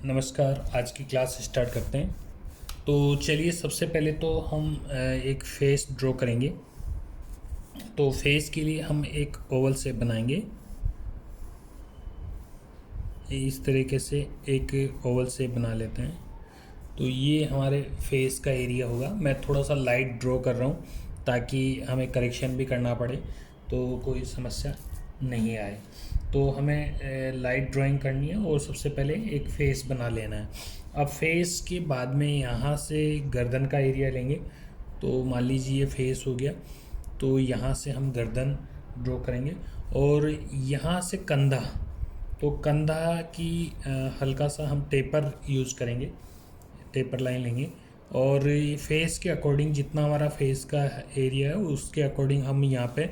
नमस्कार। आज की क्लास स्टार्ट करते हैं। तो चलिए, सबसे पहले तो हम एक फेस ड्रॉ करेंगे। तो फेस के लिए हम एक ओवल शेप बनाएंगे। इस तरीके से एक ओवल शेप बना लेते हैं। तो ये हमारे फेस का एरिया होगा। मैं थोड़ा सा लाइट ड्रॉ कर रहा हूँ ताकि हमें करेक्शन भी करना पड़े तो कोई समस्या नहीं आए। तो हमें लाइट ड्राइंग करनी है और सबसे पहले एक फेस बना लेना है। अब फेस के बाद में यहाँ से गर्दन का एरिया लेंगे। तो मान लीजिए ये फेस हो गया, तो यहाँ से हम गर्दन ड्रॉ करेंगे और यहाँ से कंधा। तो कंधा की हल्का सा हम टेपर यूज़ करेंगे, टेपर लाइन लेंगे और फेस के अकॉर्डिंग जितना हमारा फेस का एरिया है उसके अकॉर्डिंग हम यहाँ पे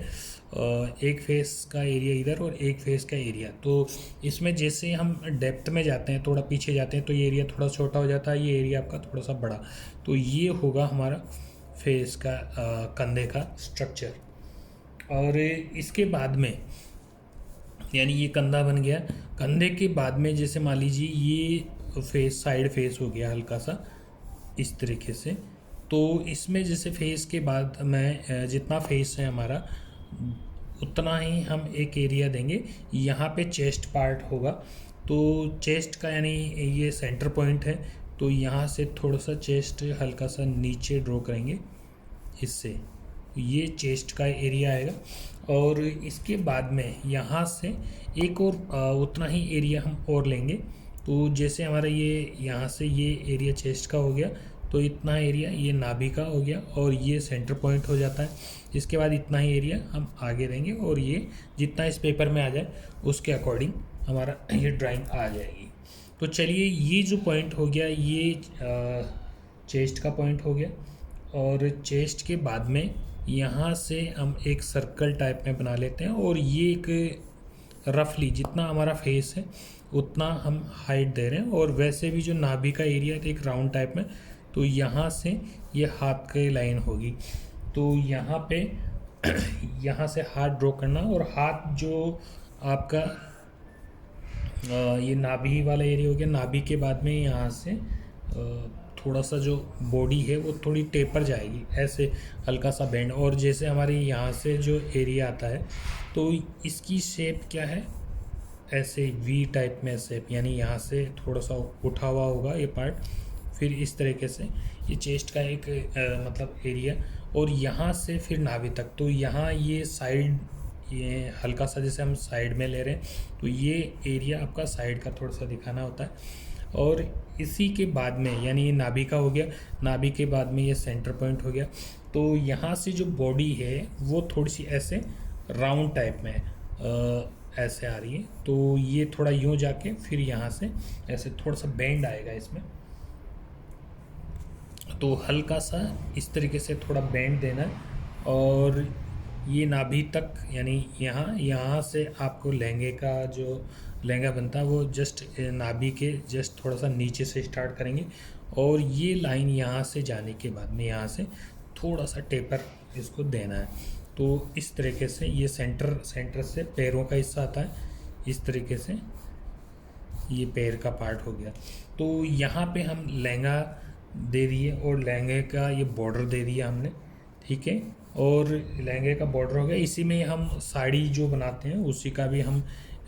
एक फेस का एरिया इधर और एक फेस का एरिया। तो इसमें जैसे हम डेप्थ में जाते हैं, थोड़ा पीछे जाते हैं, तो ये एरिया थोड़ा छोटा हो जाता है, ये एरिया आपका थोड़ा सा बड़ा। तो ये होगा हमारा फेस का कंधे का स्ट्रक्चर। और इसके बाद में यानी ये कंधा बन गया। कंधे के बाद में जैसे मान लीजिए ये फेस, साइड फेस हो गया हल्का सा इस तरीके से। तो इसमें जैसे फेस के बाद मैं जितना फेस है हमारा उतना ही हम एक एरिया देंगे। यहाँ पे चेस्ट पार्ट होगा। तो चेस्ट का यानी ये सेंटर पॉइंट है। तो यहाँ से थोड़ा सा चेस्ट हल्का सा नीचे ड्रॉ करेंगे इससे, ये चेस्ट का एरिया आएगा। और इसके बाद में यहाँ से एक और उतना ही एरिया हम और लेंगे। तो जैसे हमारा ये यहाँ से ये एरिया चेस्ट का हो गया, तो इतना एरिया ये नाभि का हो गया और ये सेंटर पॉइंट हो जाता है। इसके बाद इतना ही एरिया हम आगे देंगे और ये जितना इस पेपर में आ जाए उसके अकॉर्डिंग हमारा ये ड्राइंग आ जाएगी। तो चलिए, ये जो पॉइंट हो गया ये चेस्ट का पॉइंट हो गया। और चेस्ट के बाद में यहाँ से हम एक सर्कल टाइप में बना लेते हैं और ये एक रफली जितना हमारा फेस है उतना हम हाइट दे रहे हैं। और वैसे भी जो नाभि का एरिया है एक राउंड टाइप में, तो यहाँ से ये हाथ की लाइन होगी। तो यहाँ पे यहाँ से हाथ ड्रॉ करना और हाथ जो आपका ये नाभि वाला एरिया हो गया। नाभि के बाद में यहाँ से थोड़ा सा जो बॉडी है वो थोड़ी टेपर जाएगी, ऐसे हल्का सा बेंड। और जैसे हमारे यहाँ से जो एरिया आता है तो इसकी शेप क्या है, ऐसे वी टाइप में शेप, यानी यहाँ से थोड़ा सा उठा हुआ होगा ये पार्ट। फिर इस तरीके से ये चेस्ट का एक मतलब एरिया और यहाँ से फिर नाभि तक। तो यहाँ ये साइड, ये हल्का सा जैसे हम साइड में ले रहे हैं तो ये एरिया आपका साइड का थोड़ा सा दिखाना होता है। और इसी के बाद में यानी ये नाभि का हो गया, नाभि के बाद में ये सेंटर पॉइंट हो गया। तो यहाँ से जो बॉडी है वो थोड़ी सी ऐसे राउंड टाइप में ऐसे आ रही है। तो ये थोड़ा यूँ जाके फिर यहाँ से ऐसे थोड़ा सा बेंड आएगा इसमें। तो हल्का सा इस तरीके से थोड़ा बेंड देना है और ये नाभि तक, यानी यहाँ से आपको लहंगे का जो लहंगा बनता है वो जस्ट नाभि के जस्ट थोड़ा सा नीचे से स्टार्ट करेंगे। और ये लाइन यहाँ से जाने के बाद में यहाँ से थोड़ा सा टेपर इसको देना है। तो इस तरीके से ये सेंटर से पैरों का हिस्सा आता है, इस तरीके से ये पैर का पार्ट हो गया। तो यहाँ पे हम लहंगा दे दिए और लहंगे का ये बॉर्डर दे दिया हमने, ठीक है। और लहंगे का बॉर्डर हो गया। इसी में हम साड़ी जो बनाते हैं उसी का भी हम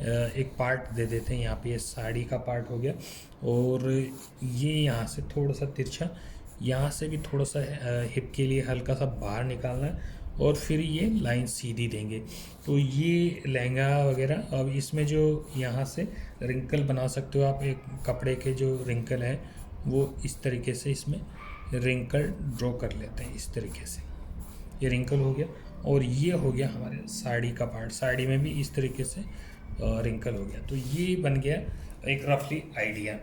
एक पार्ट दे देते हैं। यहाँ पे ये साड़ी का पार्ट हो गया और ये यहाँ से थोड़ा सा तिरछा, यहाँ से भी थोड़ा सा हिप के लिए हल्का सा बाहर निकालना है और फिर ये लाइन सीधी देंगे। तो ये लहंगा वगैरह। अब इसमें जो यहाँ से रिंकल बना सकते हो आप, एक कपड़े के जो रिंकल है वो इस तरीके से इसमें रिंकल ड्रॉ कर लेते हैं। इस तरीके से ये रिंकल हो गया और ये हो गया हमारे साड़ी का पार्ट। साड़ी में भी इस तरीके से रिंकल हो गया। तो ये बन गया एक रफली आइडिया।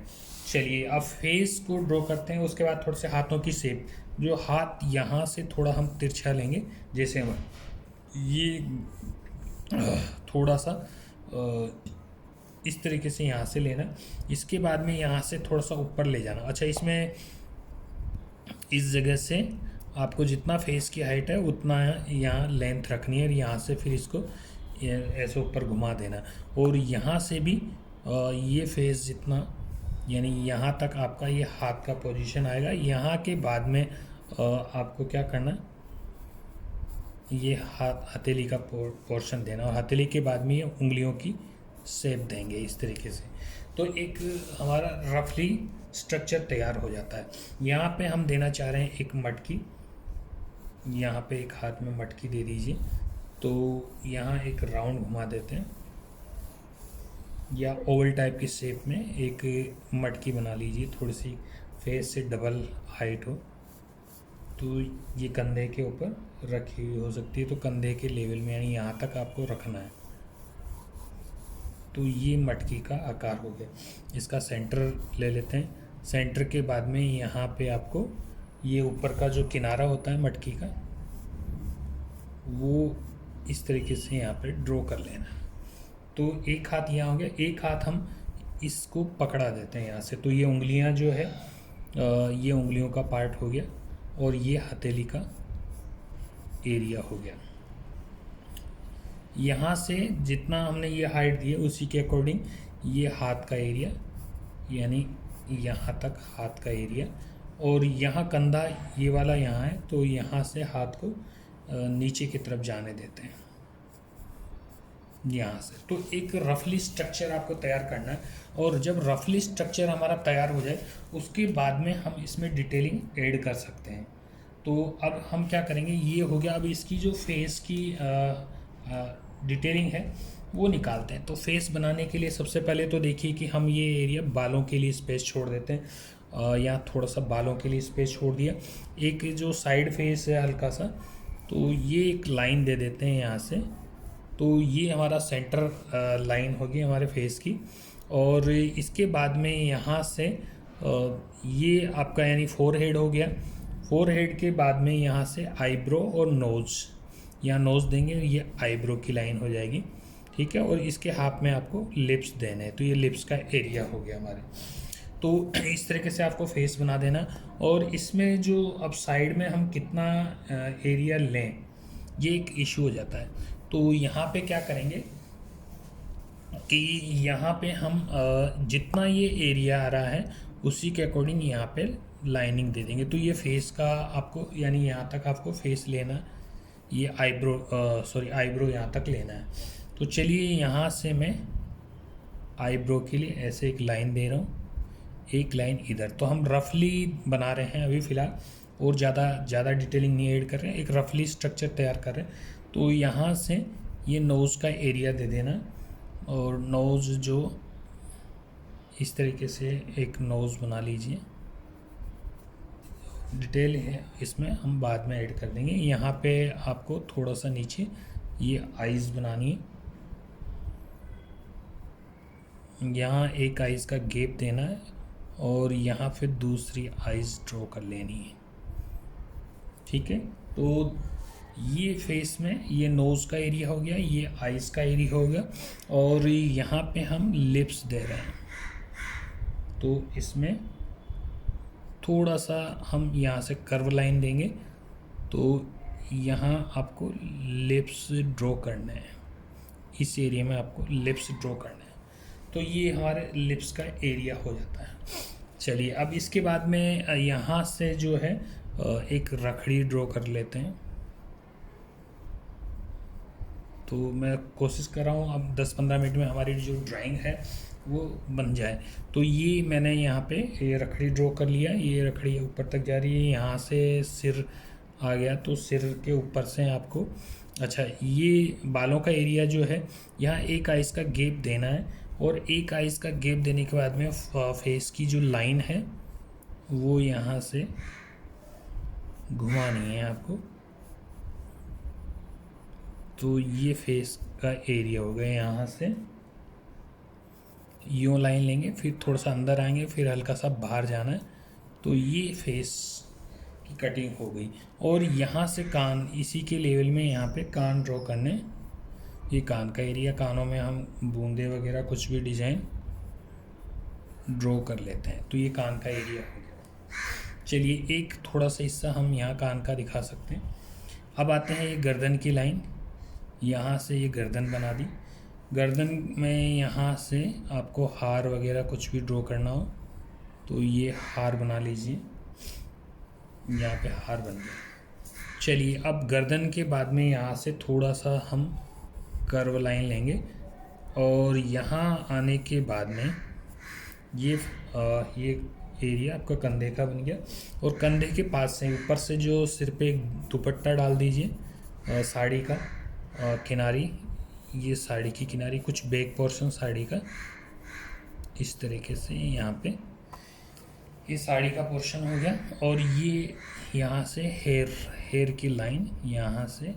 चलिए, अब फेस को ड्रॉ करते हैं। उसके बाद थोड़े से हाथों की शेप, जो हाथ यहाँ से थोड़ा हम तिरछा लेंगे, जैसे हम ये थोड़ा सा इस तरीके से यहाँ से लेना। इसके बाद में यहाँ से थोड़ा सा ऊपर ले जाना। अच्छा, इसमें इस जगह से आपको जितना फेस की हाइट है उतना यहाँ लेंथ रखनी है और यहाँ से फिर इसको ऐसे ऊपर घुमा देना। और यहाँ से भी ये फेस जितना यानी यहाँ तक आपका ये हाथ का पोजीशन आएगा। यहाँ के बाद में आपको क्या करना, ये हथेली का पोर्शन देना, और हथेली के बाद में ये उंगलियों की शेप देंगे इस तरीके से। तो एक हमारा रफली स्ट्रक्चर तैयार हो जाता है। यहाँ पे हम देना चाह रहे हैं एक मटकी, यहाँ पे एक हाथ में मटकी दे दीजिए। तो यहाँ एक राउंड घुमा देते हैं, या ओवल टाइप की शेप में एक मटकी बना लीजिए, थोड़ी सी फेस से डबल हाइट हो। तो ये कंधे के ऊपर रखी हुई हो सकती है, तो कंधे के लेवल में, यानी यहाँ तक आपको रखना है। तो ये मटकी का आकार हो गया। इसका सेंटर ले लेते हैं। सेंटर के बाद में यहाँ पे आपको ये ऊपर का जो किनारा होता है मटकी का, वो इस तरीके से यहाँ पे ड्रॉ कर लेना। तो एक हाथ यहाँ हो गया, एक हाथ हम इसको पकड़ा देते हैं यहाँ से। तो ये उंगलियाँ जो है, ये उंगलियों का पार्ट हो गया, और ये हथेली का एरिया हो गया। यहाँ से जितना हमने ये हाइट दी है उसी के अकॉर्डिंग ये हाथ का एरिया, यानी यहाँ तक हाथ का एरिया, और यहाँ कंधा ये वाला यहाँ है, तो यहाँ से हाथ को नीचे की तरफ जाने देते हैं यहाँ से। तो एक रफली स्ट्रक्चर आपको तैयार करना है, और जब रफली स्ट्रक्चर हमारा तैयार हो जाए उसके बाद में हम इसमें डिटेलिंग ऐड कर सकते हैं। तो अब हम क्या करेंगे, ये हो गया। अब इसकी जो फेस की डिटेलिंग है वो निकालते हैं। तो फेस बनाने के लिए सबसे पहले तो देखिए कि हम ये एरिया बालों के लिए स्पेस छोड़ देते हैं, यहाँ थोड़ा सा बालों के लिए स्पेस छोड़ दिया। एक जो साइड फेस है हल्का सा, तो ये एक लाइन दे देते हैं यहाँ से। तो ये हमारा सेंटर लाइन होगी हमारे फेस की। और इसके बाद में यहाँ से ये आपका यानी फोरहेड हो गया। फोरहेड के बाद में यहाँ से आईब्रो और नोज़, यहाँ नोज़ देंगे, ये आईब्रो की लाइन हो जाएगी, ठीक है। और इसके हाथ में आपको लिप्स देने हैं, तो ये लिप्स का एरिया हो गया हमारे। तो इस तरीके से आपको फेस बना देना। और इसमें जो अब साइड में हम कितना एरिया लें, ये एक इशू हो जाता है। तो यहाँ पे क्या करेंगे कि यहाँ पे हम जितना ये एरिया आ रहा है उसी के अकॉर्डिंग यहाँ पे लाइनिंग दे देंगे। तो ये फेस का आपको, यानी यहाँ तक आपको फेस लेना, ये आईब्रो यहाँ तक लेना है। तो चलिए यहाँ से मैं आईब्रो के लिए ऐसे एक लाइन दे रहा हूँ, एक लाइन इधर। तो हम रफली बना रहे हैं अभी फ़िलहाल, और ज़्यादा डिटेलिंग नहीं ऐड कर रहे हैं, एक रफली स्ट्रक्चर तैयार कर रहे हैं। तो यहाँ से ये नोज़ का एरिया दे देना, और नोज़ जो इस तरीके से एक नोज़ बना लीजिए। डिटेल है इसमें हम बाद में ऐड कर देंगे। यहाँ पे आपको थोड़ा सा नीचे ये आइज़ बनानी है, यहाँ एक आइज़ का गैप देना है, और यहाँ फिर दूसरी आइज़ ड्रॉ कर लेनी है, ठीक है। तो ये फेस में ये नोज़ का एरिया हो गया, ये आइज़ का एरिया हो गया, और यहाँ पे हम लिप्स दे रहे हैं। तो इसमें थोड़ा सा हम यहाँ से कर्व लाइन देंगे। तो यहाँ आपको लिप्स ड्रॉ करना है, इस एरिया में आपको लिप्स ड्रॉ करना है। तो ये हमारे लिप्स का एरिया हो जाता है। चलिए अब इसके बाद में यहाँ से जो है एक रखड़ी ड्रॉ कर लेते हैं। तो मैं कोशिश कर रहा हूँ अब 10-15 मिनट में हमारी जो ड्राइंग है वो बन जाए। तो ये मैंने यहाँ पे ये रखड़ी ड्रॉ कर लिया, ये रखड़ी ऊपर तक जा रही है, यहाँ से सिर आ गया। तो सिर के ऊपर से आपको, अच्छा, ये बालों का एरिया जो है, यहाँ एक आइज़ का गैप देना है, और एक आइज़ का गैप देने के बाद में फेस की जो लाइन है वो यहाँ से घुमानी है आपको। तो ये फेस का एरिया हो गया, यहाँ से यूँ लाइन लेंगे, फिर थोड़ा सा अंदर आएंगे, फिर हल्का सा बाहर जाना है। तो ये फेस की कटिंग हो गई। और यहाँ से कान, इसी के लेवल में यहाँ पे कान ड्रॉ करने, ये कान का एरिया, कानों में हम बूंदे वगैरह कुछ भी डिज़ाइन ड्रॉ कर लेते हैं। तो ये कान का एरिया हो गया। चलिए एक थोड़ा सा हिस्सा हम यहाँ कान का दिखा सकते हैं। अब आते हैं ये गर्दन की लाइन, यहाँ से ये गर्दन बना दी। गर्दन में यहाँ से आपको हार वगैरह कुछ भी ड्रॉ करना हो तो ये हार बना लीजिए, यहाँ पे हार बन गया। चलिए अब गर्दन के बाद में यहाँ से थोड़ा सा हम कर्व लाइन लेंगे और यहाँ आने के बाद में ये एरिया आपका कंधे का बन गया। और कंधे के पास से ऊपर से जो सिर पे एक दुपट्टा डाल दीजिए साड़ी का किनारी, ये साड़ी की किनारी, कुछ बैक पोर्शन साड़ी का इस तरीके से यहाँ पे ये साड़ी का पोर्शन हो गया। और ये यहाँ से हेयर की लाइन, यहाँ से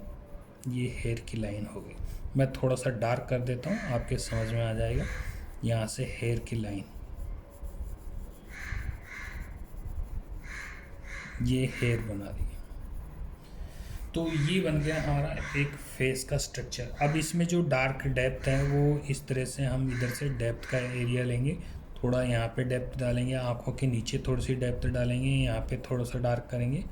ये हेयर की लाइन हो गई। मैं थोड़ा सा डार्क कर देता हूँ, आपके समझ में आ जाएगा। यहाँ से हेयर की लाइन, ये हेयर बना दी। तो ये बन गया हमारा एक फेस का स्ट्रक्चर। अब इसमें जो डार्क डेप्थ है वो इस तरह से हम इधर से डेप्थ का एरिया लेंगे, थोड़ा यहाँ पे डेप्थ डालेंगे, आँखों के नीचे थोड़ी सी डेप्थ डालेंगे, यहाँ पे थोड़ा सा डार्क करेंगे,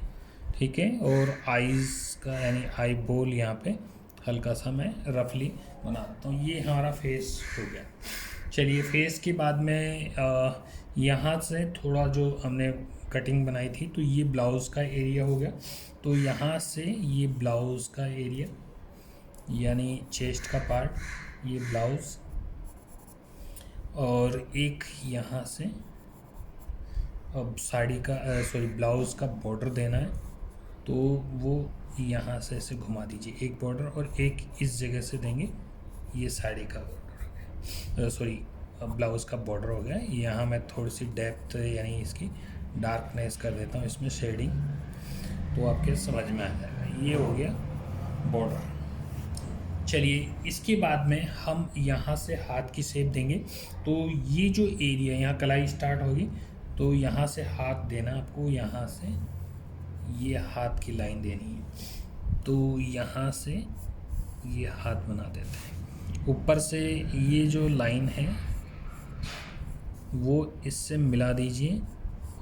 ठीक है। और आईज़ का यानी आई बोल यहाँ पे हल्का सा मैं रफली बना देता हूँ। ये हमारा फेस हो गया। चलिए फेस के बाद में यहाँ से थोड़ा जो हमने कटिंग बनाई थी, तो ये ब्लाउज़ का एरिया हो गया। तो यहाँ से ये ब्लाउज़ का एरिया यानी चेस्ट का पार्ट, ये ब्लाउज़, और एक यहाँ से अब साड़ी का ब्लाउज़ का बॉर्डर देना है, तो वो यहाँ से ऐसे घुमा दीजिए एक बॉर्डर, और एक इस जगह से देंगे, ये साड़ी का बॉर्डर हो गया, ब्लाउज़ का बॉर्डर हो गया। यहाँ मैं थोड़ी सी डेप्थ यानी इसकी डार्कनेस कर देता हूँ, इसमें शेडिंग, तो आपके समझ में आ जाएगा। ये हो गया बॉर्डर। चलिए इसके बाद में हम यहाँ से हाथ की शेप देंगे। तो ये जो एरिया यहाँ कलाई स्टार्ट होगी, तो यहाँ से हाथ देना आपको, यहाँ से ये हाथ की लाइन देनी है। तो यहाँ से ये हाथ बना देते हैं, ऊपर से ये जो लाइन है वो इससे मिला दीजिए,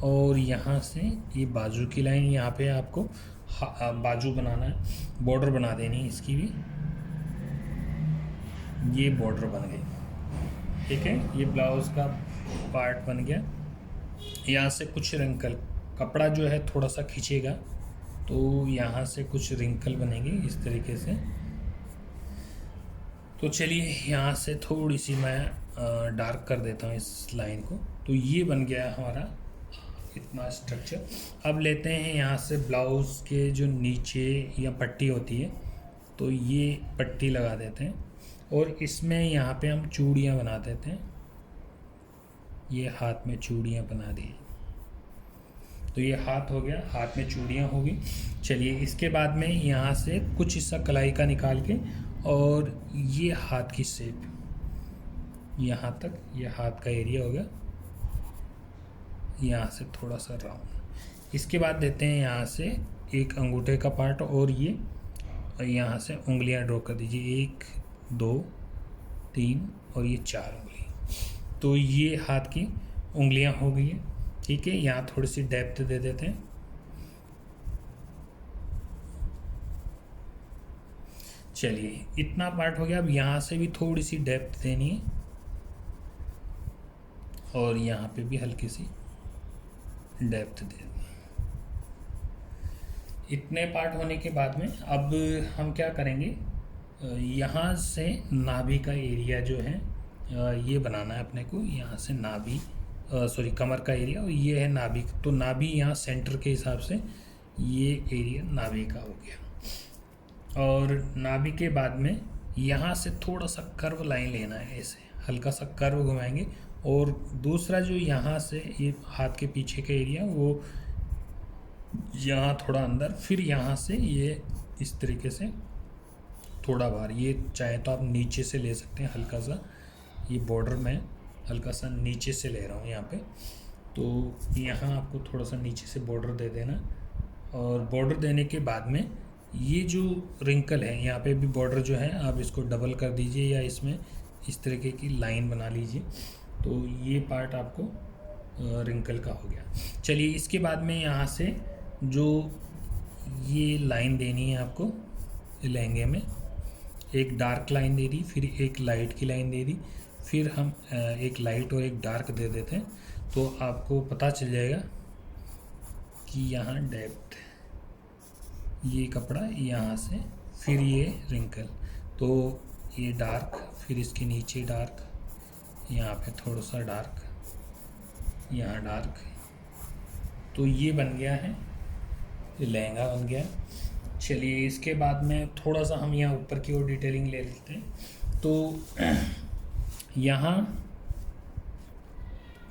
और यहाँ से ये बाजू की लाइन, यहाँ पे आपको बाजू बनाना है, बॉर्डर बना देनी है इसकी भी, ये बॉर्डर बन गई, ठीक है। ये ब्लाउज़ का पार्ट बन गया। यहाँ से कुछ रिंकल, कपड़ा जो है थोड़ा सा खींचेगा, तो यहाँ से कुछ रिंकल बनेंगे इस तरीके से। तो चलिए यहाँ से थोड़ी सी मैं डार्क कर देता हूँ इस लाइन को। तो ये बन गया हमारा इतना स्ट्रक्चर। अब लेते हैं यहाँ से ब्लाउज़ के जो नीचे या पट्टी होती है, तो ये पट्टी लगा देते हैं, और इसमें यहाँ पे हम चूड़ियाँ बना देते हैं। ये हाथ में चूड़ियाँ बना दी, तो ये हाथ हो गया, हाथ में चूड़ियाँ होगी। चलिए इसके बाद में यहाँ से कुछ हिस्सा कलाई का निकाल के, और ये हाथ की शेप यहाँ तक, ये हाथ का एरिया हो गया, यहाँ से थोड़ा सा राउंड। इसके बाद देते हैं यहाँ से एक अंगूठे का पार्ट, और ये यहाँ से उंगलियाँ ड्रॉ कर दीजिए, 1 2 3 और ये 4 उंगली। तो ये हाथ की उंगलियाँ हो गई हैं, ठीक है। यहाँ थोड़ी सी डेप्थ दे देते हैं। चलिए इतना पार्ट हो गया। अब यहाँ से भी थोड़ी सी डेप्थ देनी है, और यहाँ पे भी हल्की सी डेप्थ देनी है। इतने पार्ट होने के बाद में अब हम क्या करेंगे, यहाँ से नाभि का एरिया जो है ये बनाना है अपने को। यहाँ से नाभि कमर का एरिया, और ये है नाभि। तो नाभि यहाँ सेंटर के हिसाब से ये एरिया नाभि का हो गया। और नाभि के बाद में यहाँ से थोड़ा सा कर्व लाइन लेना है, ऐसे हल्का सा कर्व घुमाएंगे। और दूसरा जो यहाँ से ये हाथ के पीछे का एरिया, वो यहाँ थोड़ा अंदर, फिर यहाँ से ये इस तरीके से थोड़ा बाहर। ये चाहे तो आप नीचे से ले सकते हैं हल्का सा, ये बॉर्डर में हल्का सा नीचे से ले रहा हूँ यहाँ पे। तो यहाँ आपको थोड़ा सा नीचे से बॉर्डर दे देना, और बॉर्डर देने के बाद में ये जो रिंकल है यहाँ पे भी बॉर्डर जो है आप इसको डबल कर दीजिए, या इसमें इस तरीके की लाइन बना लीजिए। तो ये पार्ट आपको रिंकल का हो गया। चलिए इसके बाद में यहाँ से जो ये लाइन देनी है आपको लहंगे में, एक डार्क लाइन दे दी, फिर एक लाइट की लाइन दे दी, फिर हम एक लाइट और एक डार्क दे देते हैं, तो आपको पता चल जाएगा कि यहाँ डेप्थ, ये कपड़ा यहाँ से, फिर ये रिंकल, तो ये डार्क, फिर इसके नीचे डार्क, यहाँ पे थोड़ा सा डार्क, यहाँ डार्क। तो ये बन गया है, ये लहंगा बन गया। चलिए इसके बाद में थोड़ा सा हम यहाँ ऊपर की ओर डिटेलिंग ले लेते हैं। तो यहाँ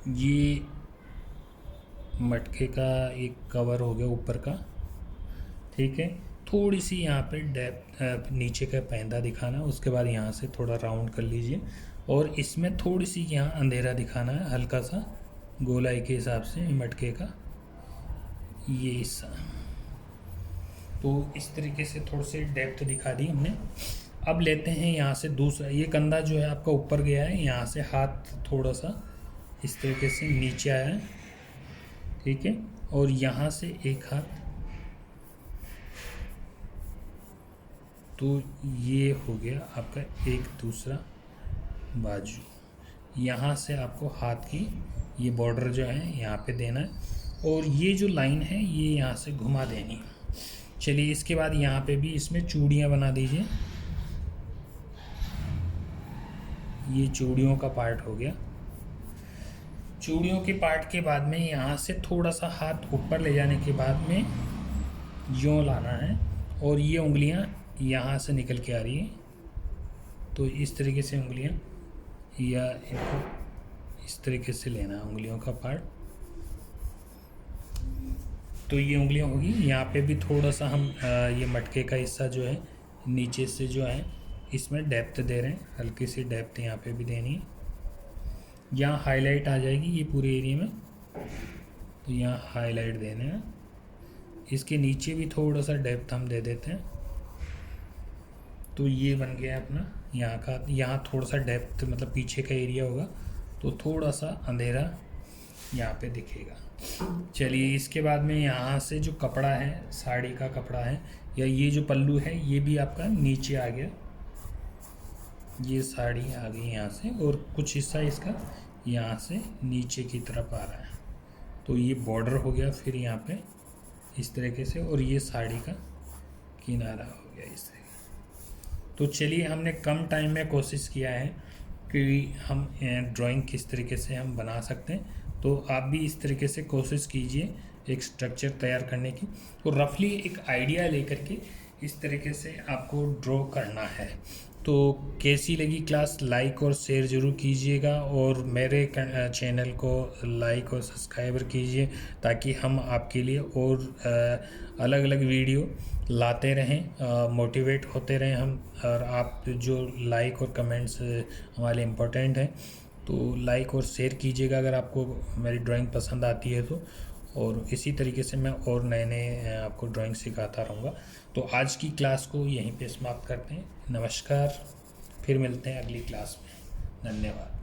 ये मटके का एक कवर हो गया ऊपर का, ठीक है। थोड़ी सी यहाँ पे डेप्थ नीचे का पैंदा दिखाना है, उसके बाद यहाँ से थोड़ा राउंड कर लीजिए और इसमें थोड़ी सी यहाँ अंधेरा दिखाना है, हल्का सा गोलाई के हिसाब से मटके का ये हिस्सा। तो इस तरीके से थोड़ी सी डेप्थ दिखा दी हमने। अब लेते हैं यहाँ से दूसरा, ये कंधा जो है आपका ऊपर गया है, यहाँ से हाथ थोड़ा सा इस तरीके से नीचे आया है, ठीक है। और यहाँ से एक हाथ, तो ये हो गया आपका एक दूसरा बाजू। यहाँ से आपको हाथ की ये बॉर्डर जो है यहाँ पे देना है और ये जो लाइन है ये यहाँ से घुमा देनी है। चलिए इसके बाद यहाँ पे भी इसमें चूड़ियाँ बना दीजिए। ये चूड़ियों का पार्ट हो गया। चूड़ियों के पार्ट के बाद में यहाँ से थोड़ा सा हाथ ऊपर ले जाने के बाद में यूँ लाना है और ये उंगलियाँ यहाँ से निकल के आ रही है, तो इस तरीके से उंगलियाँ, या इनको इस तरीके से लेना है उंगलियों का पार्ट। तो ये उंगलियां होगी। यहाँ पे भी थोड़ा सा हम ये मटके का हिस्सा जो है नीचे से जो है इसमें डेप्थ दे रहे हैं, हल्की सी डेप्थ यहाँ पे भी देनी है। यहाँ हाईलाइट आ जाएगी ये पूरे एरिया में, तो यहाँ हाईलाइट देने हैं। इसके नीचे भी थोड़ा सा डेप्थ हम दे देते हैं। तो ये बन गया अपना यहाँ का, यहाँ थोड़ा सा डेप्थ मतलब पीछे का एरिया होगा, तो थोड़ा सा अंधेरा यहाँ पे दिखेगा। चलिए इसके बाद में यहाँ से जो कपड़ा है, साड़ी का कपड़ा है या ये जो पल्लू है, ये भी आपका नीचे आ गया। ये साड़ी आ गई यहाँ से और कुछ हिस्सा इसका यहाँ से नीचे की तरफ आ रहा है, तो ये बॉर्डर हो गया फिर यहाँ पे इस तरीके से, और ये साड़ी का किनारा हो गया इस तरीके। तो चलिए हमने कम टाइम में कोशिश किया है कि हम ड्राइंग किस तरीके से हम बना सकते हैं, तो आप भी इस तरीके से कोशिश कीजिए एक स्ट्रक्चर तैयार करने की। तो रफली एक आइडिया लेकर के इस तरीके से आपको ड्रॉ करना है। तो कैसी लगी क्लास, लाइक और शेयर ज़रूर कीजिएगा और मेरे चैनल को लाइक और सब्सक्राइबर कीजिए ताकि हम आपके लिए और अलग अलग वीडियो लाते रहें, मोटिवेट होते रहें हम। और आप जो लाइक और कमेंट्स हमारे इम्पोर्टेंट हैं, तो लाइक और शेयर कीजिएगा अगर आपको मेरी ड्राइंग पसंद आती है तो। और इसी तरीके से मैं और नए नए आपको ड्राइंग सिखाता रहूँगा। तो आज की क्लास को यहीं पे समाप्त करते हैं। नमस्कार, फिर मिलते हैं अगली क्लास में। धन्यवाद।